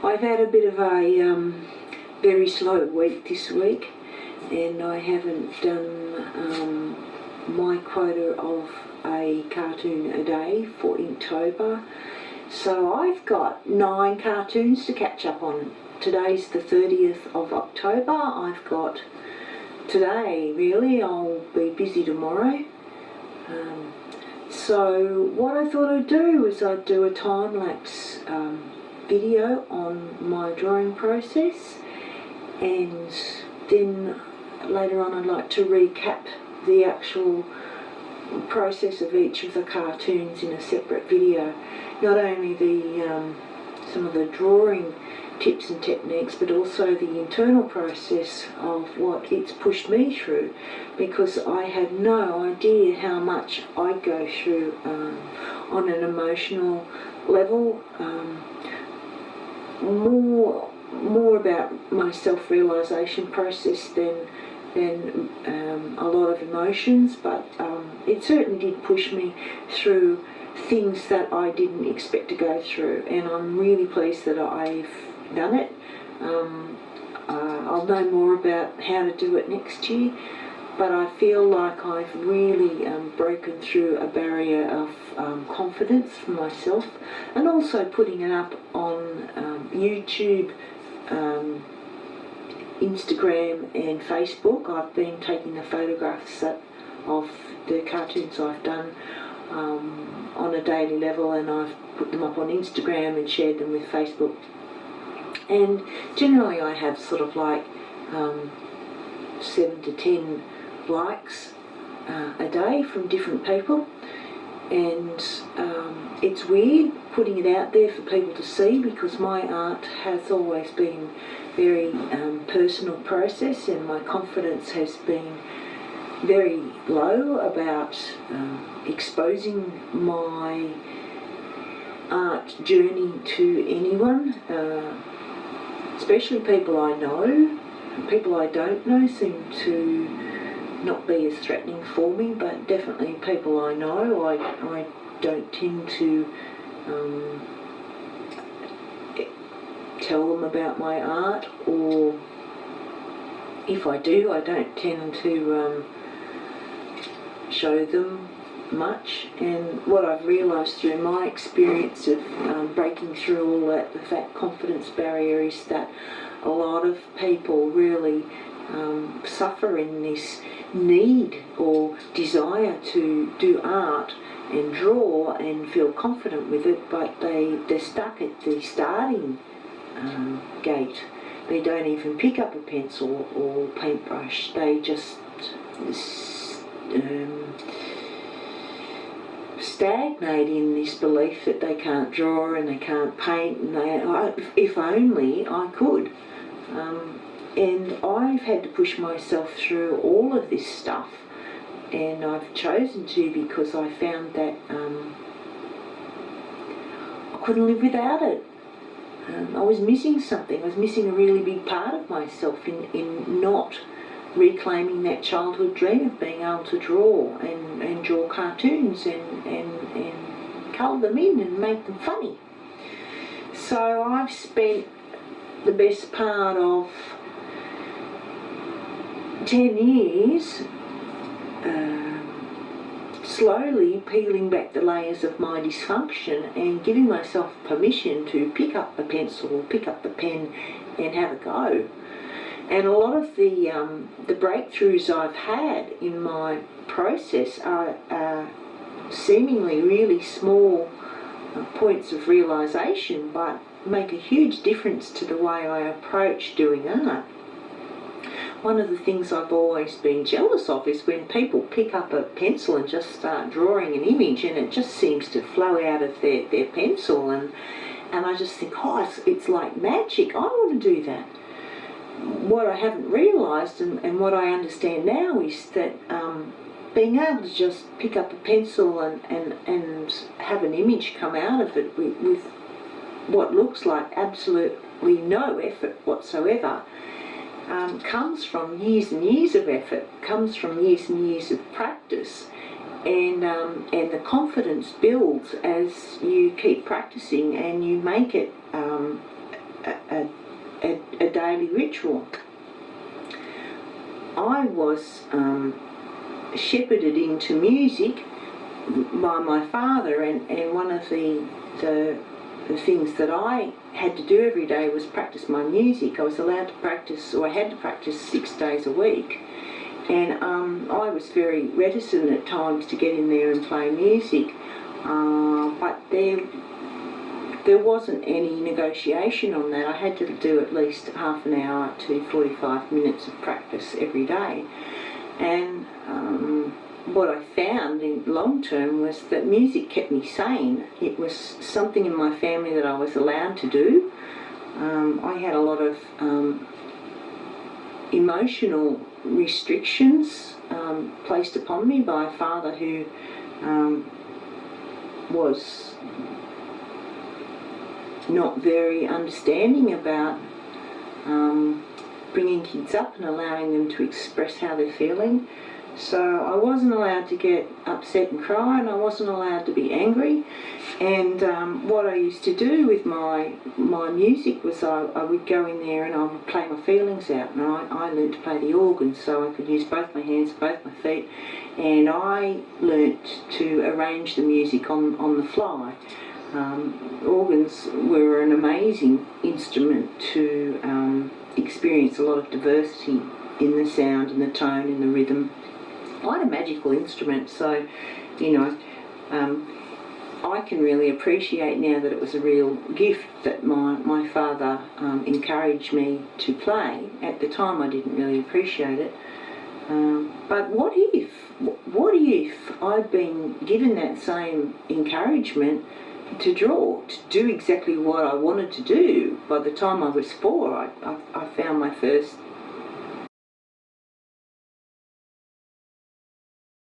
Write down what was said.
I've had a bit of a very slow week this week, and I haven't done my quota of a cartoon a day for Inktober. So I've got 9 cartoons to catch up on. Today's the 30th of October. I've got today, really. I'll be busy tomorrow. So what I thought I'd do is I'd do a time-lapse video on my drawing process, and then later on I'd like to recap the actual process of each of the cartoons in a separate video. Not only the some of the drawing tips and techniques, but also the internal process of what it's pushed me through, because I had no idea how much I'd go through on an emotional level. More about my self-realisation process than a lot of emotions, but it certainly did push me through things that I didn't expect to go through, and I'm really pleased that I've done it. I'll know more about how to do it next year, but I feel like I've really broken through a barrier of confidence for myself, and also putting it up on YouTube, Instagram and Facebook. I've been taking the photographs of the cartoons I've done on a daily level, and I've put them up on Instagram and shared them with Facebook. And generally I have sort of like 7 to 10 likes a day from different people, and it's weird putting it out there for people to see, because my art has always been very personal process, and my confidence has been very low about exposing my art journey to anyone, especially people I know. People I don't know seem to not be as threatening for me, but definitely people I know, I don't tend to tell them about my art, or if I do, I don't tend to show them much. And what I've realised through my experience of breaking through all that confidence barrier is that a lot of people really suffer in this need or desire to do art and draw and feel confident with it, but they're stuck at the starting gate. They don't even pick up a pencil or paintbrush. They just stagnate in this belief that they can't draw and they can't paint, and if only I could. And I've had to push myself through all of this stuff, and I've chosen to because I found that I couldn't live without it. I was missing something. I was missing a really big part of myself in not reclaiming that childhood dream of being able to draw and draw cartoons and colour them in and make them funny. So I've spent the best part of 10 years slowly peeling back the layers of my dysfunction and giving myself permission to pick up the pencil or pick up the pen and have a go. And a lot of the breakthroughs I've had in my process are seemingly really small points of realisation, but make a huge difference to the way I approach doing art. One of the things I've always been jealous of is when people pick up a pencil and just start drawing an image, and it just seems to flow out of their pencil, and I just think, oh, it's like magic. I want to do that. What I haven't realised and what I understand now is that being able to just pick up a pencil and have an image come out of it with what looks like absolutely no effort whatsoever comes from years and years of effort, comes from years and years of practice, and the confidence builds as you keep practicing and you make it a daily ritual. I was shepherded into music by my father, and one of the things that I had to do every day was practice my music. I was allowed to practice, or I had to practice 6 days a week, and I was very reticent at times to get in there and play music, but there wasn't any negotiation on that. I had to do at least half an hour to 45 minutes of practice every day. And what I found in long term was that music kept me sane. It was something in my family that I was allowed to do. I had a lot of emotional restrictions placed upon me by a father who was not very understanding about bringing kids up and allowing them to express how they're feeling. So I wasn't allowed to get upset and cry, and I wasn't allowed to be angry. And what I used to do with my music was I would go in there and I would play my feelings out. And I learned to play the organ, so I could use both my hands, both my feet, and I learnt to arrange the music on the fly. Organs were an amazing instrument to experience a lot of diversity in the sound and the tone and the rhythm. Quite a magical instrument, so I can really appreciate now that it was a real gift that my father encouraged me to play. At the time I didn't really appreciate it, but what if I'd been given that same encouragement to do exactly what I wanted to do? By the time I was 4, I found my first